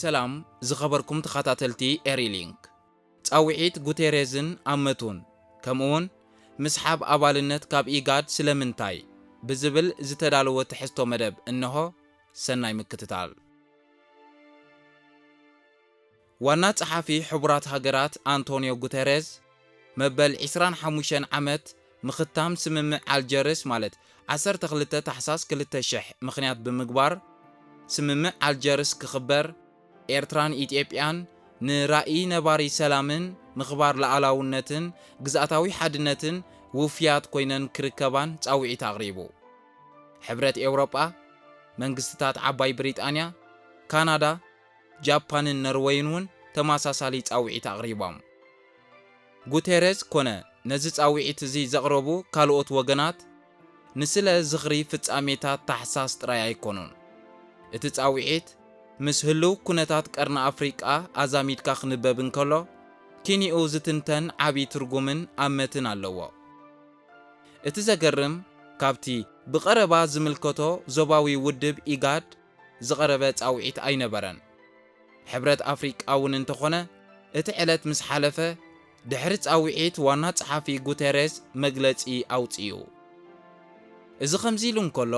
ሰላም ዝኸበርኩም ተኸታተልቲ ኤሪሊንክ ጻውዒት ጉቴሬዝን ኣመቱን ከምኡውን ምስሓብ ኣባልነት ካብ ኢጋድ ስለምንታይ ብዝብል ዝተዳለወ ትሕዝቶ መደብ እንሆ ሰናይ ምክትታል ዋና ጸሓፊ ሕቡራት ሃገራት አንቶኒዮ ጉቴሬዝ መበል 25 ዓመት ምኽታም ስምምዕ አልጀርስ ማለት 12 ታሕሳስ 2000 ምኽንያት ብምግባር ስምምዕ አልጀርስ ክኽበር ኤርትራን ኢትዮጵያን ንራእይ ነባሪ ሰላምን ምኽባር ለዓላውነትን ግዛታዊ ሓድነትን ውፍያት ኮይነን ክርከባን ጻውዒት ኣቕሪቡ ሕብረት ኤውሮጳ መንግስትታት ዓባይ ብሪጣንያ ካናዳ ጃፓንን ኖርዌይን ውን ተመሳሳሊ ጻውዒት ኣቕሪቦም ጉቴሬዝ ኮነ ነዚ ጻውዒት እዚ ዘቕረቡ ካልኦት ወገናት ንስለ ዝኽሪ ፍጻሜታት ታሕሳስ ጥራይ ኣይኮኑን እቲ ጻውዒት ምስ ህልው ኩነታት ቀርና ኣፍሪቃ ኣዛሚድካ ክንበብ እንከሎ ኪኒኡ ዝትንተን ዓብዪ ትርጉምን ኣመትን ኣለዎ እቲ ዘገርም ካብቲ ብቐረባ ዝምልከቶ ዞባዊ ውድብ ኢጋድ ዝቐረበ ጻውዒት ኣይነበረን ሕብረት ኣፍሪቃ እውን እንተኾነ እቲ ዕለት ምስ ሓለፈ ድሕሪ ጻውዒት ዋና ጸሓፊ ጉቴሬዝ መግለጺ ኣውፅኡ እዚ ከምዚ ኢሉ እንከሎ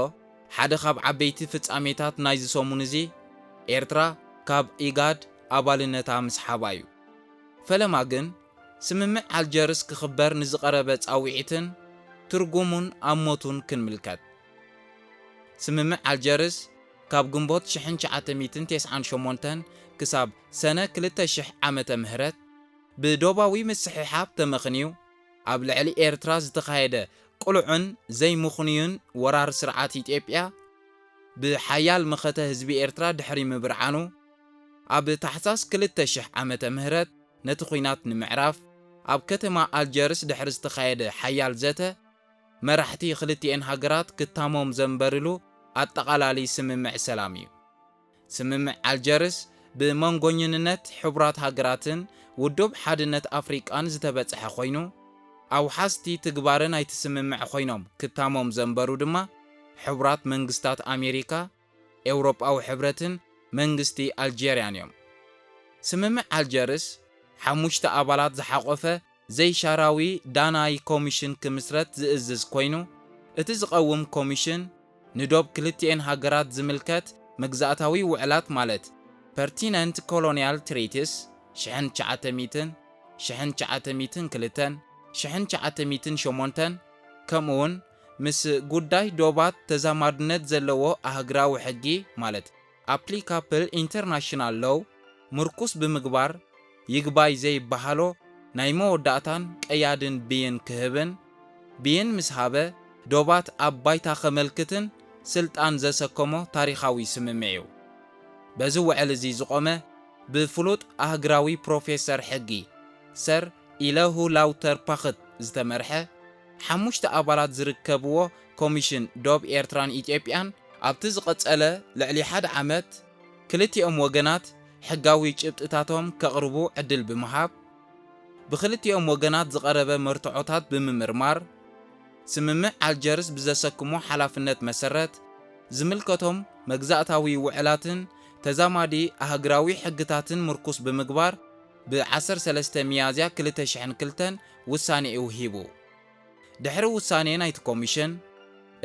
ሓደ ካብ ዓበይቲ ፍጻሜታት ናይ ዝሰሙን እዚ ኤርትራ ካብ ኢጋድ ኣባልነታ ምስሓባ እዩ ፈለማ ግን ስምምዕ አልጀርስ ክኽበር ንዝቐረበ ጻውዒትን ትርጉሙን ኣሞቱን ክንምልከት ስምምዕ አልጀርስ ካብ ግንቦት 1998 ክሳብ ሰነ 2000 ዓመተ ምህረት ብዶባዊ ምስሕሓብ ተመኽንዩ ኣብ ልዕሊ ኤርትራ ዝተኻየደ ቁልዑን ዘይምኽንዩን ወራር ስርዓት ኢትዮጵያ ብሓያል መኸተ ህዝቢ ኤርትራ ድሕሪ ምብርዓኑ ኣብ ታሕሳስ 2000 ዓመተ ምህረት ነቲ ኹይናት ንምዕራፍ ኣብ ከተማ አልጀርስ ድሕሪ ዝተኻየደ ሓያል ዘተ መራሕቲ ክልቲአን ሃገራት ክታሞም ዘንበርሉ ኣጠቓላሊ ስምምዕ ሰላም እዩ ስምምዕ አልጀርስ ብመንጎኝንነት ሕቡራት ሃገራትን ውድብ ሓድነት ኣፍሪቃን ዝተበጽሐ ኮይኑ ኣብ ሓስቲ ትግባር ናይቲ ስምምዕ ኮይኖም ክታሞም ዘንበሩ ድማ ሕቡራት መንግስታት ኣሜሪካ ኤውሮጳዊ ሕብረትን መንግስቲ አልጄርያን እዮም ስምምዕ አልጀርስ 5 ኣባላት ዝሓቆፈ ዘይሻራዊ ዳናይ ኮሚሽን ክምስረት ዝእዝዝ ኮይኑ እቲ ዝቐውም ኮሚሽን ንዶብ ክልቲአን ሃገራት ዝምልከት መግዛእታዊ ውዕላት ማለት ፐርቲነንት ኮሎኒያል ትሪቲስ 1900 1902 1908 ከምኡውን ምስ ጉዳይ ዶባት ተዛማድነት ዘለዎ ኣህግራዊ ሕጊ ማለት ኣፕሊካብል ኢንተርናሽናል ሎው ምርኩስ ብምግባር ይግባይ ዘይበሃሎ ናይ መወዳእታን ቀያድን ብይን ክህብን ብይን ምስ ሃበ ዶባት ኣብ ባይታ ከመልክትን ስልጣን ዘሰከሞ ታሪኻዊ ስምምዕ እዩ በዚ ውዕል እዚ ዝቆመ ብፍሉጥ ኣህግራዊ ፕሮፌሰር ሕጊ ሰር ኢለሁ ላውተር ፓኽት ዝተመርሐ 5 ኣባላት ዝርከብዎ ኮሚሽን ዶብ ኤርትራን ኢትዮጵያን ኣብቲ ዝቐጸለ ልዕሊ 1 ዓመት ክልቲኦም ወገናት ሕጋዊ ጭብጥታቶም ከቕርቡ ዕድል ብምሃብ ብክልቲኦም ወገናት ዝቐረበ መርትዖታት ብምምርማር ስምምዕ አልጀርስ ብዘሰክሞ ሓላፍነት መሰረት ዝምልከቶም መግዛእታዊ ውዕላትን ተዛማዲ ኣህግራዊ ሕግታትን ምርኩስ ብምግባር ብ13 ሚያዝያ 2002 ውሳኔ ይውሂቡ ድሕሪ ውሳኔ ናይቲ ኮሚሽን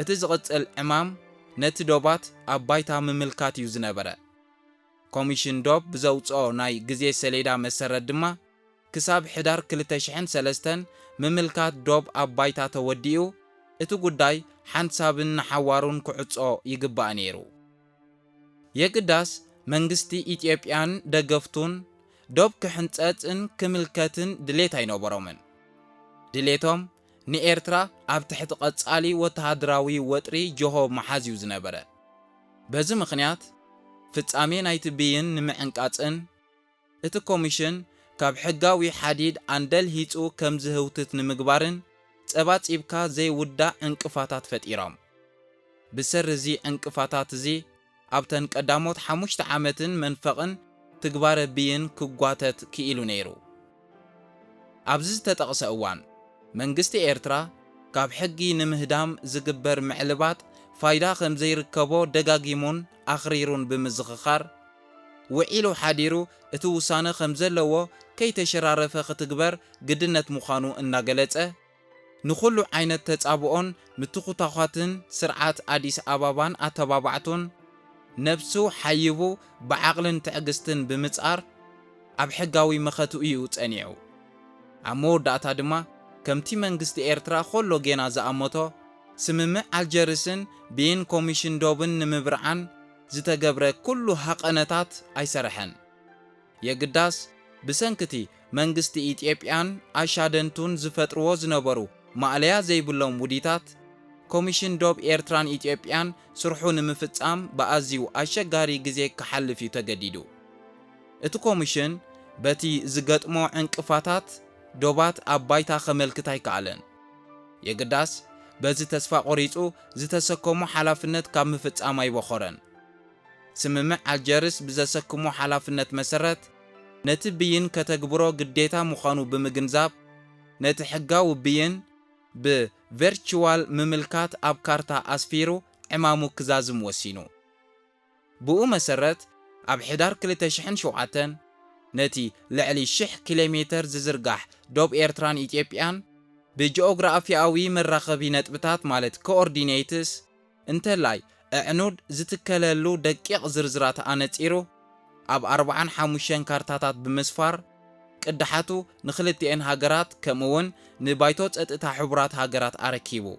እቲ ዝቕጽል ዕማም ነቲ ዶባት ኣብ ባይታ ምምልካት እዩ ዝነበረ ኮሚሽን ዶብ ብዘውፅኦ ናይ ግዜ ሰሌዳ መሰረት ድማ ክሳብ ሕዳር 2003 ምምልካት ዶብ ኣብ ባይታ ተወዲኡ እቲ ጉዳይ ሓንሳብን ሓዋሩን ክዕጾ ይግባእ ነይሩ የግዳስ መንግስቲ ኢትዮጵያን ደገፍቱን ዶብ ክሕንጸጽን ክምልከትን ድሌት ኣይነበሮምን ድሌቶም ንኤርትራ ኣብ ትሕቲ ቐጻሊ ወተሃደራዊ ወጥሪ ጆሆ መሓዝ እዩ ዝነበረ በዚ ምኽንያት ፍጻሜ ናይቲ ብይን ንምዕንቃጽን እቲ ኮሚሽን ካብ ሕጋዊ ሓዲድ ኣንደል ሂጹ ከም ዝህውትት ንምግባርን ጸባጺብካ ዘይውዳእ ዕንቅፋታት ፈጢሮም ብሰር እዚ ዕንቅፋታት እዚ ኣብተን ቀዳሞት 5 ዓመትን መንፈቕን ትግባረ ብይን ክጓተት ክኢሉ ነይሩ ኣብዚ ዝተጠቕሰ እዋን መንግስቲ ኤርትራ ካብ ሕጊ ንምህዳም ዝግበር ምዕልባት ፋይዳ ከም ዘይርከቦ ደጋጊሙን ኣኽሪሩን ብምዝኽኻር وعيلو حاديرو اتو وسانه خمزلو كي تشرارف ختكبر قدنت مخانو انا قلت نخلو عينت تتابعون متخطاخاتن سرعات أديس أبابان أتبابعتون نفسو حيبو بعقل تعقستن بمتقار أب حقاوي مختو إيو تانيعو عمور داتا دما كمتي منغست إيرترا خلو جينا زأموتو سممع الجرسن بين كوميشن دوبن نمبرعان زتقبر كل حقنتات أي سرحن يقداس بسنكتي منغست إيتيبيان أشادنتون زفترو زنبرو معليا زي بلوم وديتات كوميشن دوب إيرتران إيتيبيان سرحو نمفتام بأزيو أشغاري جزي كحلفي تجديدو اتو كوميشن باتي زغطمو انقفاتات دوبات أبايتا خملكتاي كالن يقداس بزي تسفا قريصو زتسكمو حلافنت كاب مفتام يبخورن سممع الجرس بزسكمو حلافنت مسرت نتبين كتغبرو قديتا مخانو بمغنزاب نتحقاو بين بفيرتشوال مملكات أب كارتا أسفيرو عمامو كزازم وسينو بو مسرت أب حدار كلتشحن شوعتن نتي لعلي 6 كيلومتر ززرقاح دوب إيرتران إيتيبيان بجيوغرافياوي مرخبي نتبتات مالت كوردينيتس انتلاي اعنود زتكللو دقيق زرزرات آنتيرو أب 45 كارتاتات بمسفار قدحاتو نخلتين هاجرات كمون نبايتوت اتتا حبرات هاجرات أركيبو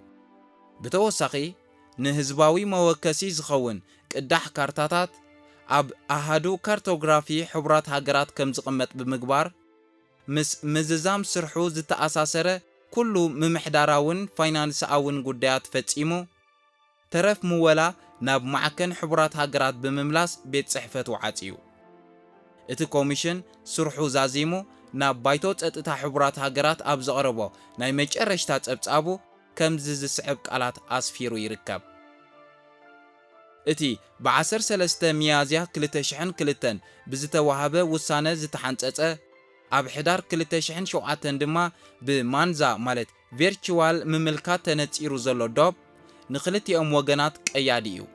بتوساقي نهزباوي موكسي زخون قدح كارتاتات أب أهادو كارتوغرافي حبرات هاجرات كم زقمت بمقبار مززام سرحو زتأساسره كلو ممحداراون فاينانساون قديات فتيمو ترف مولا ناب معكن حبرات هاجرات بمملاس بيت صحفة وعاتيو اتي كوميشن سرحو زازيمو ناب بايتوت اتتا حبرات هاجرات اب زقربو ناي مجرشتات ابصابو كم ززسعب قالات اسفيرو يركب اتي بعسر سلسته ميازيا كلتشحن كلتن بزتوهابه وسانه زتحنصصه اب حدار كلتشحن شوعتن دما بمانزا مالت فيرتشوال مملكات تنصيرو زلو دوب نخلتيهم وغنات قياديو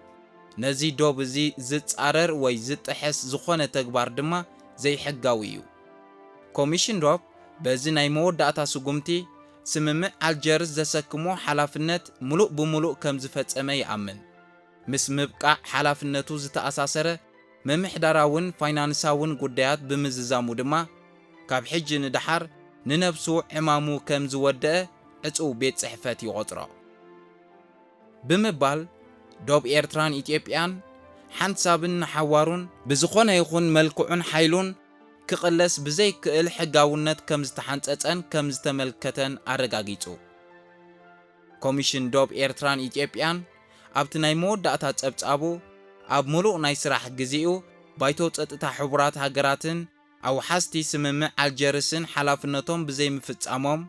نزي دوب زي زتصارر وي زطحس زخونه تغبار دما زي حقاويو كوميشن دوب بزي ناي موداتا سغمتي سممع الجرس زسكمو حلافنت ملؤ بملؤ كم زفصمه يامن مس مبقع حلافنتو زتاساسره ممحداراون فاينانساون قديات بمززامو دما كاب حج ندحر ننفسو عمامو كم زوده اصو بيت صحفت يقطرا بمبال دوب إيرتران إيتيبيان حنسابن حوارون بزخونه يخون ملكعون حيلون كقلس بزي كእል حقاونت كم زتحنصصن كم زتملكتن أرغاغيصو كوميشن دوب إيرتران إيتيبيان أبت ناي موداتا صبصابو أب ملؤ ناي سراح غزيو بايتو صطتا حبرات هاجراتن أو حستي سممع الجرسن حلافنتهم بزي مفصامهم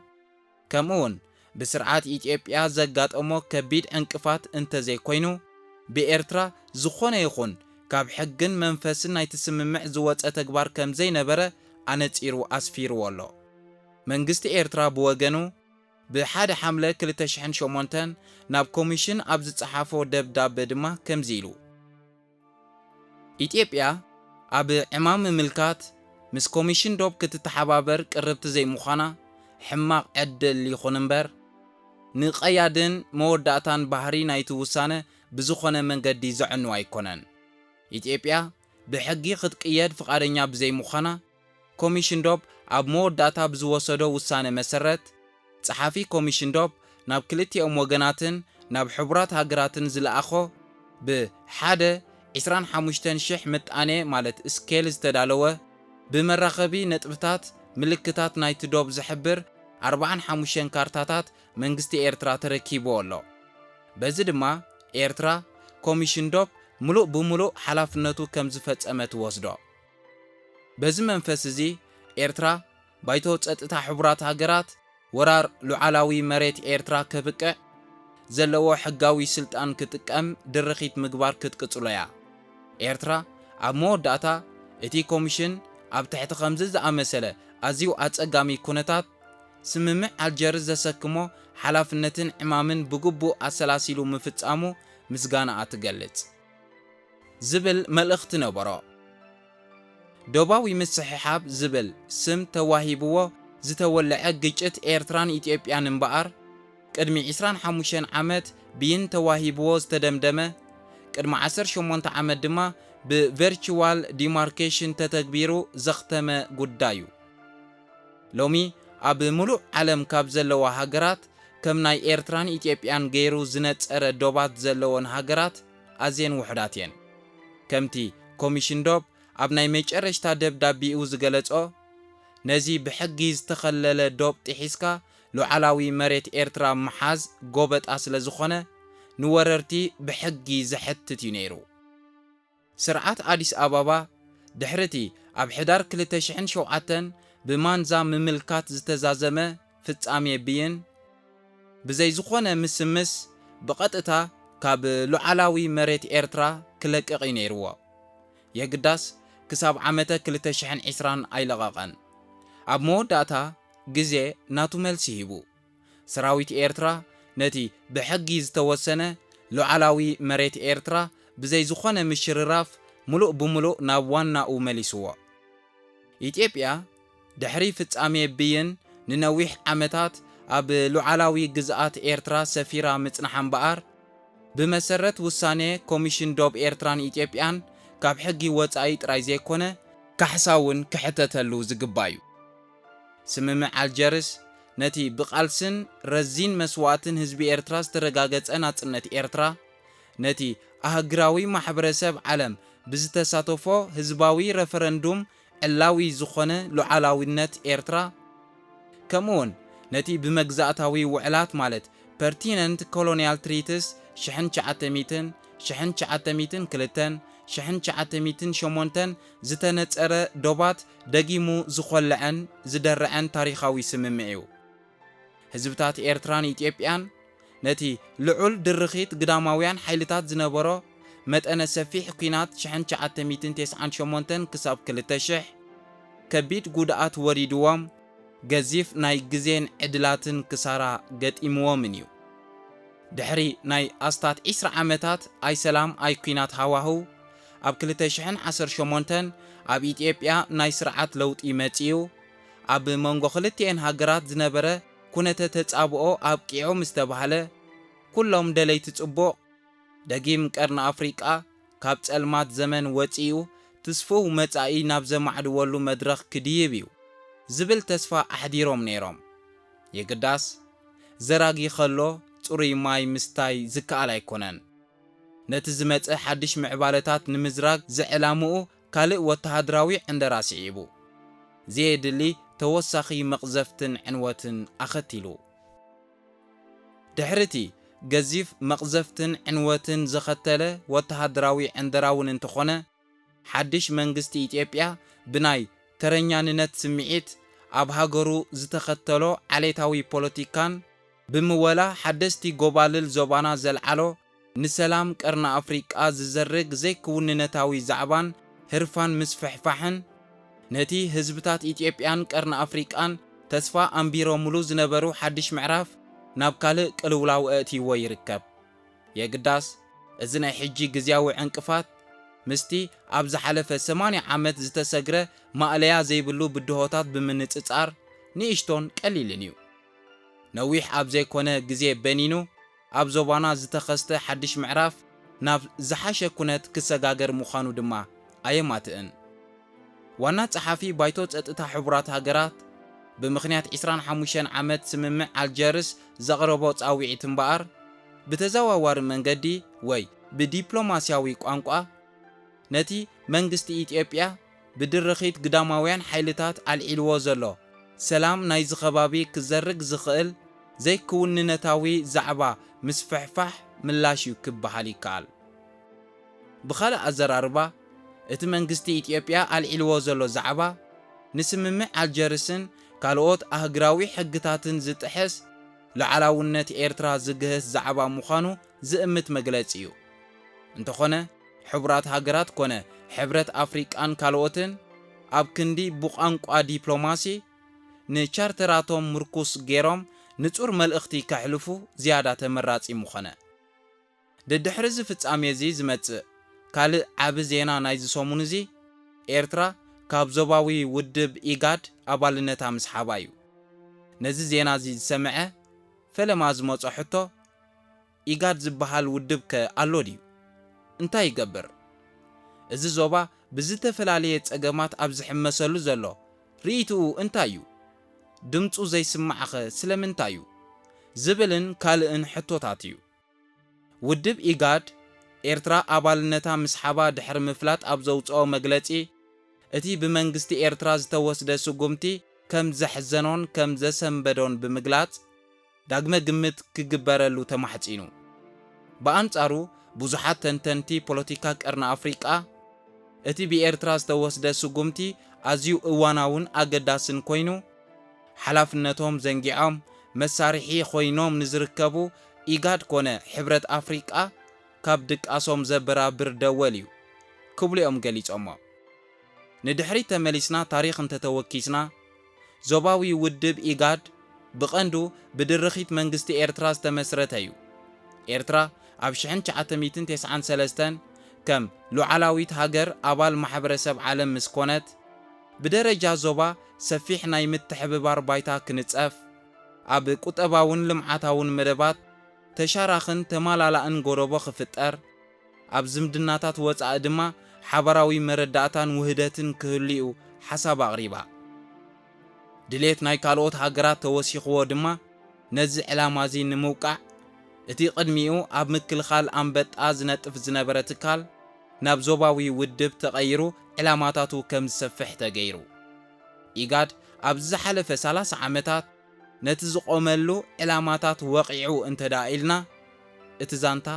كمون بسرعات إيتيبيا زغاطمو كبيد انقفات انت زي كوينو بإيرترا زخونه يخون كاب حقن منفسن ناي تسممع زوصه تغبار كم زي نبره انصيرو اسفيرو والله منغست إيرترا بوغنو بحد حمله كلتشحن شومونتن ناب كوميشن ابز صحافو دبداب بدما كم زيلو إيتيبيا اب امام ملكات مس كوميشن دوب كتتحبابر قربت زي مخانا حماق عدل يخوننبر نقيادن موداتان بحري نايتو وسانه بزخونه منغدي زعنو ايكونن إثيوبيا بحقي خدقياد فقارنيا بزي مخانا كوميشن دوب اب موداتا بزوسدو وسانه مسرت صحافي كوميشن دوب ناب كلتيኦም وغناتن ناب حبرات هاجراتن زلاخو بحاده 25,000 متانه مالت سكيل زتدالوه بمراخبي نطبتات ملكتات نايت دوب زحبر 45 كارتاتات منغستي إيرترا تركيبو الله بزي دما إيرترا كوميشن دوب ملؤ بملؤ حلافنتو كم زفصمت وسدو بزي منفس زي إيرترا بايتو صطتا حبرات هاجرات ورار لعلاوي مريت إيرترا كبقع زلو حقاوي سلطان كتقم درخيت مغبار كتقصليا إيرترا اب موداتا اتي كوميشن اب تحت خمز زامسله ازيو اصقامي كونتات سممع الجرز زسكمو حلافنتن عمامن بغبو اسلاسيلو مفصامو مسغانا اتغلص زبل ملخت نبرو ዶባዊ ምስሕሓብ ዝብል ስም ተዋሂብዎ ዝተወልዐ ግጭት ኤርትራን ኢትዮጵያን እምበኣር ቅድሚ 25 ዓመት ብይን ተዋሂብዎ ዝተደምደመ ቅድሚ 18 ዓመት ድማ ብቨርቹዋል ዲማርኬሽን ተተግቢሩ ዘኽተመ ጉዳዩ ሎሚ ኣብ ሙሉእ ዓለም ካብ ዘለዋ ሃገራት ከም ናይ ኤርትራን ኢትዮጵያን ገይሩ ዝነጸረ ዶባት ዘለዎን ሃገራት ኣዝየን ውሕዳት እየን ከምቲ ኮሚሽን ዶብ ኣብ ናይ መጨረሽታ ደብዳቤኡ ዝገለጾ ነዚ ብሕጊ ዝተኸለለ ዶብ ጥሒስካ ሉዓላዊ መሬት ኤርትራ መሓዝ ጎበጣ ስለ ዝኾነ ንወረርቲ ብሕጊ ዝሕትት እዩ ነይሩ ስርዓት ኣዲስ ኣበባ ድሕርቲ ኣብ ሕዳር 2007 ብማንዛ ምምልካት ዝተዛዘመ ፍጻሜ ብይን ብዘይ ዝኾነ ምስምስ ብቐጥታ ካብ ሉዓላዊ መሬት ኤርትራ ክለቅቕ እዩ ነይርዎ የግዳስ ክሳብ ዓመተ 2020 ኣይለቐቐን ኣብ መወዳእታ ግዜ ናቱ መልሲ ሂቡ ሰራዊት ኤርትራ ነቲ ብሕጊ ዝተወሰነ ሉዓላዊ መሬት ኤርትራ ብዘይ ዝኾነ ምሽርራፍ ሙሉእ ብምሉእ ናብ ዋናኡ መሊስዎ ኢትዮጵያ ድሕሪ ፍጻሜ ብይን ንነዊሕ ዓመታት ኣብ ሉዓላዊ ግዝኣት ኤርትራ ሰፊራ ምጽናሕ እምበኣር ብመሰረት ውሳኔ ኮሚሽን ዶብ ኤርትራን ኢትዮጵያን ካብ ሕጊ ወጻኢ ጥራይ ዘይኮነ ካሕሳውን ክሕተተሉ ዝግባዩ ስምምዕ ኣልጀርስ ነቲ ብቓልስን ረዚን መስዋዕትን ህዝቢ ኤርትራ ዝተረጋገጸ ናጽነት ኤርትራ ነቲ ኣህግራዊ ማሕበረሰብ ዓለም ብዝተሳተፎ ህዝባዊ ረፈረንዱም ዕላዊ ዝኾነ ሉዓላዊነት ኤርትራ ከምኡውን ነቲ ብመግዛእታዊ ውዕላት ማለት ፐርቲነንት ኮሎኒያል ትሪትስ 1900 1902 1908 ዝተነጸረ ዶባት ደጊሙ ዝቖልዐን ዝደርዐን ታሪኻዊ ስምምዕ እዩ ህዝብታት ኤርትራን ኢትዮጵያን ነቲ ልዑል ድርኺት ግዳማውያን ሓይልታት ዝነበሮ መጠነ ሰፊሕ ኩናት 1998 ክሳብ 2000 ከቢድ ጉድኣት ወሪድዎም ገዚፍ ናይ ግዜን ዕድላትን ክሳራ ገጢምዎምን እዩ ድሕሪ ናይ ኣስታት 20 ዓመታት ኣይ ሰላም ኣይ ኩናት ሃዋህው ኣብ 2018 ኣብ ኢትዮጵያ ናይ ስርዓት ለውጢ መጺኡ ኣብ መንጎ ክልቲአን ሃገራት ዝነበረ ኩነተ ተጻብኦ ኣብቂዑ ምስ ተባሃለ ኩሎም ደለይቲ ጽቡቕ ደጊም ቀርኒ ኣፍሪቃ ካብ ጸልማት ዘመን ወፂኡ ትስፉው መጻኢ ናብ ዘማዕድወሉ መድረኽ ክድይብ እዩ ዝብል ተስፋ ኣሕዲሮም ነይሮም የግዳስ ዘራጊ ኸሎ ጽሩይ ማይ ምስታይ ዝከኣል ኣይኮነን ነቲ ዝመጽእ ሓድሽ ምዕባለታት ንምዝራግ ዝዕላምኡ ካልእ ወተሃደራዊ ዕንደራ ስዒቡ ዘየድሊ ተወሳኺ መቕዘፍትን ዕንወትን ኣኸቲሉ ድሕርቲ ገዚፍ መቕዘፍትን ዕንወትን ዘኸተለ ወተሃደራዊ ዕንደራውን እንተኾነ ሓድሽ መንግስቲ ኢትዮጵያ ብናይ ተረኛንነት ስምዒት ኣብ ሃገሩ ዝተኸተሎ ዓሌታዊ ፖለቲካን ብምወላ ሓደስቲ ጎባልል ዞባና ዘልዓሎ ንሰላም ቀርና ኣፍሪቃ ዝዘርግ ዘይክውንነታዊ ዛዕባን ህርፋን ምስፍሕፋሕን ነቲ ህዝብታት ኢትዮጵያን ቀርና ኣፍሪቃን ተስፋ ኣንቢሮምሉ ዝነበሩ ሓድሽ ምዕራፍ ናብ ካልእ ቅልውላው እእትይዎ ይርከብ የግዳስ እዚ ናይ ሕጂ ግዝያዊ ዕንቅፋት ምስቲ ኣብ ዝሓለፈ 80 ዓመት ዝተሰግረ ማእለያ ዘይብሉ ብድሆታት ብምንጽጻር ንእሽቶን ቀሊልን እዩ ነዊሕ ኣብ ዘይኮነ ግዜ በኒኑ ኣብ ዞባና ዝተኸስተ ሓድሽ ምዕራፍ ናብ ዝሓሸ ኩነት ክሰጋገር ምዃኑ ድማ ኣየማትእን ዋና ጸሓፊ ባይቶ ጸጥታ ሕቡራት ሃገራት ብምኽንያት 25 ዓመት ስምምዕ ኣልጀርስ ዘቕረቦ ጻዊዒት እምበኣር ብተዘዋዋሪ መንገዲ ወይ ብዲፕሎማስያዊ ቋንቋ ነቲ መንግስቲ ኢትዮጵያ ብድርኺት ግዳማውያን ሓይልታት ኣልዒልዎ ዘሎ ሰላም ናይ ዝኸባቢ ክዘርግ ዝኽእል ዘይክውንነታዊ ዛዕባ ምስፍሕፋሕ ምላሽ እዩ ክበሃል ይከኣል ብኻልእ ኣዘራርባ እቲ መንግስቲ ኢትዮጵያ ኣልዒልዎ ዘሎ ዛዕባ ንስምምዕ ኣልጀርስን ካልኦት ኣህግራዊ ሕግታትን ዝጥሕስ ሉዓላውነት ኤርትራ ዝግህስ ዛዕባ ምዃኑ ዝእምት መግለጺ እዩ እንተኾነ ሕቡራት ሃገራት ኮነ ሕብረት ኣፍሪቃን ካልኦትን ኣብ ክንዲ ብቋንቋ ዲፕሎማሲ ንቻርተራቶም ምርኩስ ገይሮም ንጹር መልእኽቲ ከሕልፉ ዝያዳ ተመራጺ ምኾነ ድሕሪ እዚ ፍጻሜ እዚ ዝመጽእ ካልእ ዓብ ዜና ናይ ዝሰሙን እዚ ኤርትራ ካብ ዞባዊ ውድብ ኢጋድ ኣባልነታ ምስሓባ እዩ ነዚ ዜና እዚ ዝሰምዐ ፈለማ ዝመጾ ሕቶ ኢጋድ ዝበሃል ውድብ ከ ኣሎ ድዩ እንታይ ይገብር እዚ ዞባ ብዝተፈላለየ ጸገማት ኣብ ዝሕመሰሉ ዘሎ ርእይትኡ እንታይ እዩ ድምፁ ዘይስማዕኸ ስለምንታይ እዩ ዝብልን ካልእን ሕቶታት እዩ ውድብ ኢጋድ ኤርትራ ኣባልነታ ምስሓባ ድሕሪ ምፍላጥ ኣብ ዘውፅኦ መግለጺ እቲ ብመንግስቲ ኤርትራ ዝተወስደ ስጉምቲ ከም ዘሕዘኖን ከም ዘሰንበዶን ብምግላጽ ዳግመ ግምት ክግበረሉ ተማሕጺኑ በኣንጻሩ ብዙሓት ተንተንቲ ፖለቲካ ቀርኒ ኣፍሪቃ እቲ ብኤርትራ ዝተወስደ ስጉምቲ ኣዝዩ እዋናውን ኣገዳስን ኮይኑ ሓላፍነቶም ዘንጊዖም መሳርሒ ኮይኖም ንዝርከቡ ኢጋድ ኮነ ሕብረት ኣፍሪቃ ካብ ድቃሶም ዘበራብር ደወል እዩ ክብሉ እዮም ገሊጾሞ ንድሕሪት ተመሊስና ታሪኽ እንተተወኪስና ዞባዊ ውድብ ኢጋድ ብቐንዱ ብድርኺት መንግስቲ ኤርትራ ዝተመስረተ እዩ ኤርትራ ኣብ 1993 ከም ሉዓላዊት ሃገር ኣባል ማሕበረሰብ ዓለም ምስ ኮነት ብደረጃ ዞባ ሰፊሕ ናይ ምትሕብባር ባይታ ክንጸፍ ኣብ ቁጠባውን ልምዓታውን መደባት ተሻራኽን ተማላላእን ጎረቦ ክፍጠር ኣብ ዝምድናታት ወፃኢ ድማ ሓበራዊ መረዳእታን ውህደትን ክህልዩ ሓሳብ ኣቕሪባ ድሌት ናይ ካልኦት ሃገራት ተወሲኽዎ ድማ ነዚ ዕላማ እዚ ንምውቃዕ እቲ ቅድሚኡ ኣብ ምክልኻል ኣንበጣ ዝነጥፍ ዝነበረ ትካል ናብ ዞባዊ ውድብ ተቐይሩ ዕላማታቱ ከም ዝሰፍሕ ተገይሩ ኢጋድ ኣብ ዝሓለፈ 30 ዓመታት ነቲ ዝቆመሉ ዕላማታት ወቂዑ እንተዳኢልና እቲ ዛንታ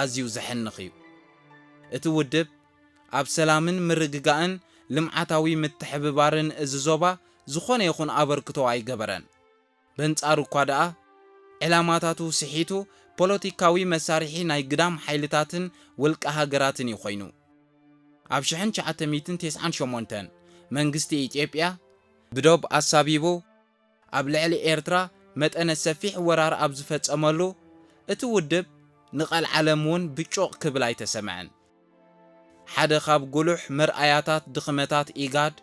ኣዝዩ ዘሐንኽ እዩ እቲ ውድብ ኣብ ሰላምን ምርግጋእን ልምዓታዊ ምትሕብባርን እዚ ዞባ ዝኾነ ይኹን ኣበርክቶ ኣይገበረን በንጻሩ እኳ ደኣ ዕላማታቱ ስሒቱ ፖለቲካዊ መሳርሒ ናይ ግዳም ሓይልታትን ውልቀ ሃገራትን እዩ ኮይኑ ኣብ 1998 መንግስቲ ኢትዮጵያ ብዶብ ኣሳቢቡ ኣብ ልዕሊ ኤርትራ መጠነ ሰፊሕ ወራር ኣብ ዝፈጸመሉ እቲ ውድብ ንቐል ዓለም እውን ብጮቕ ክብል ኣይተሰምዐን ሓደ ካብ ጉሉሕ መርኣያታት ድኽመታት ኢጋድ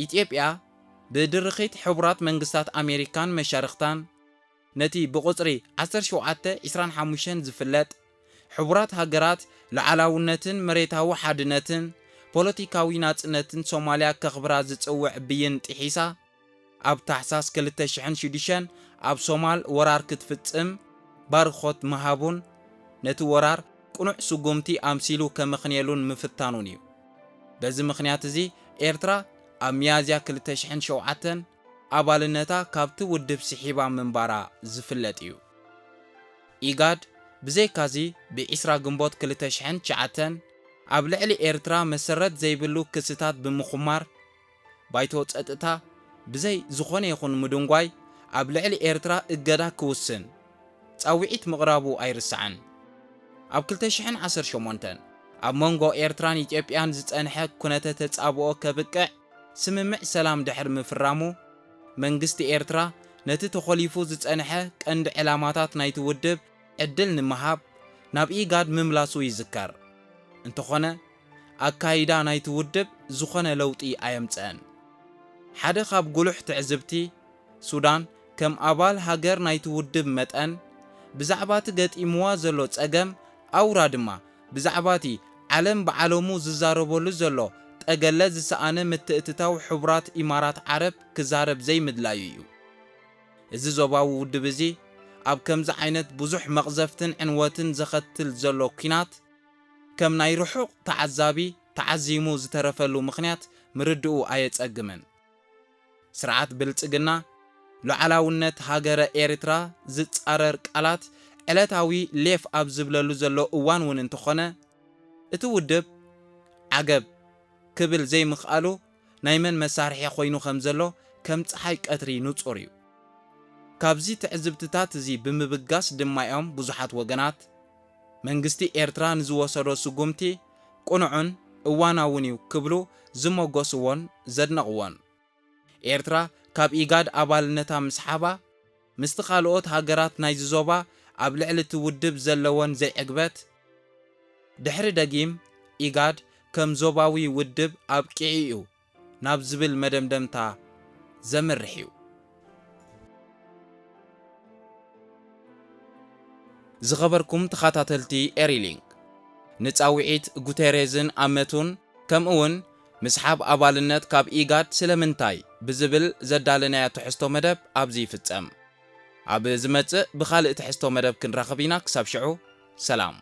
ኢትዮጵያ ብድርኺት ሕቡራት መንግስታት ኣሜሪካን መሻርክታን ነቲ ብቁጽሪ 1725 ዝፍለጥ ሕቡራት ሃገራት ለዓላውነትን መሬታዊ ሓድነትን ፖለቲካዊ ናጽነትን ሶማልያ ከኽብራ ዝጽውዕ ብይን ጥሒሳ ኣብ ታሕሳስ 2006 ኣብ ሶማል ወራር ክትፍጽም ባርኾት መሃቡን ነቲ ወራር ቁኑዕ ስጉምቲ ኣምሲሉ ከመኽንየሉን ምፍታኑን እዩ በዚ ምኽንያት እዚ ኤርትራ ኣብ ሚያዝያ 2007 ኣባልነታ ካብቲ ውድብ ስሒባ ምንባራ ዝፍለጥ እዩ ኢጋድ ብዘይካዚ ብ20 ግንቦት 2009 ኣብ ልዕሊ ኤርትራ መሰረት ዘይብሉ ክስታት ብምኹማር ባይቶ ጸጥታ ብዘይ ዝኾነ ይኹን ምድንጓይ ኣብ ልዕሊ ኤርትራ እገዳ ክውስን ጻውዒት ምቕራቡ ኣይርስዓን ኣብ 2018 ኣብ መንጎ ኤርትራን ኢትዮጵያን ዝጸንሐ ኩነተ ተጻብኦ ከብቅዕ ስምምዕ ሰላም ድሕሪ ምፍራሙ መንግስቲ ኤርትራ ነቲ ተኸሊፉ ዝጸንሐ ቀንዲ ዕላማታት ናይቲ ውድብ ዕድል ንምሃብ ናብ ኢጋድ ምምላሱ ይዝከር እንተኾነ ኣካይዳ ናይቲ ውድብ ዝኾነ ለውጢ ኣየምጽአን ሓደ ካብ ጉሉሕ ትዕዝብቲ ሱዳን ከም ኣባል ሃገር ናይቲ ውድብ መጠን ብዛዕባ እቲ ገጢምዋ ዘሎ ጸገም ኣውራ ድማ ብዛዕባ እቲ ዓለም ብዓለሙ ዝዛረበሉ ዘሎ ጠገለ ዝሰኣነ ምትእትታው ሕቡራት ኢማራት ዓረብ ክዛረብ ዘይምድላዩ እዩ እዚ ዞባዊ ውድብ እዚ ኣብ ከምዚ ዓይነት ብዙሕ መቕዘፍትን ዕንወትን ዘኸትል ዘሎ ኩናት ከም ናይ ርሑቕ ተዓዛቢ ተዓዚሙ ዝተረፈሉ ምኽንያት ምርድኡ ኣየጸግምን ስርዓት ብልጽግና ሉዓላውነት ሃገረ ኤርትራ ዝጻረር ቃላት ዕለታዊ ሌፍ ኣብ ዝብለሉ ዘሎ እዋን እውን እንተኾነ እቲ ውድብ ዓገብ ክብል ዘይምኽኣሉ ናይ መን መሳርሒ ኮይኑ ከም ዘሎ ከም ፀሓይ ቀትሪ ንጹር እዩ ካብዚ ትዕዝብትታት እዚ ብምብጋስ ድማ እዮም ብዙሓት ወገናት መንግስቲ ኤርትራ ንዝወሰዶ ስጉምቲ ቁኑዕን እዋናውን እዩ ክብሉ ዝመጎስዎን ዘድነቕዎን ኤርትራ ካብ ኢጋድ ኣባልነታ ምስሓባ ምስቲ ካልኦት ሃገራት ናይ ዞባ ኣብ ልዕሊ እቲ ውድብ ዘለዎን ዘይዕግበት ድሕሪ ደጊም ኢጋድ ከም ዞባዊ ውድብ ኣብቂዑ እዩ ናብ ዝብል መደምደምታ ዘምርሕ እዩ ዝኸበርኩም ተኸታተልቲ ኤሪሊንክ ንጻውዒት ጉተሬዝን ኣመቱን ከምኡውን ምስሓብ ኣባልነት ካብ ኢጋድ ስለምንታይ ብዝብል ዘዳለናያ ትሕዝቶ መደብ ኣብዚ ይፍጸም ኣብ ዝመጽእ ብኻልእ ትሕዝቶ መደብ ክንራኸብ ኢና ክሳብ ሽዑ ሰላም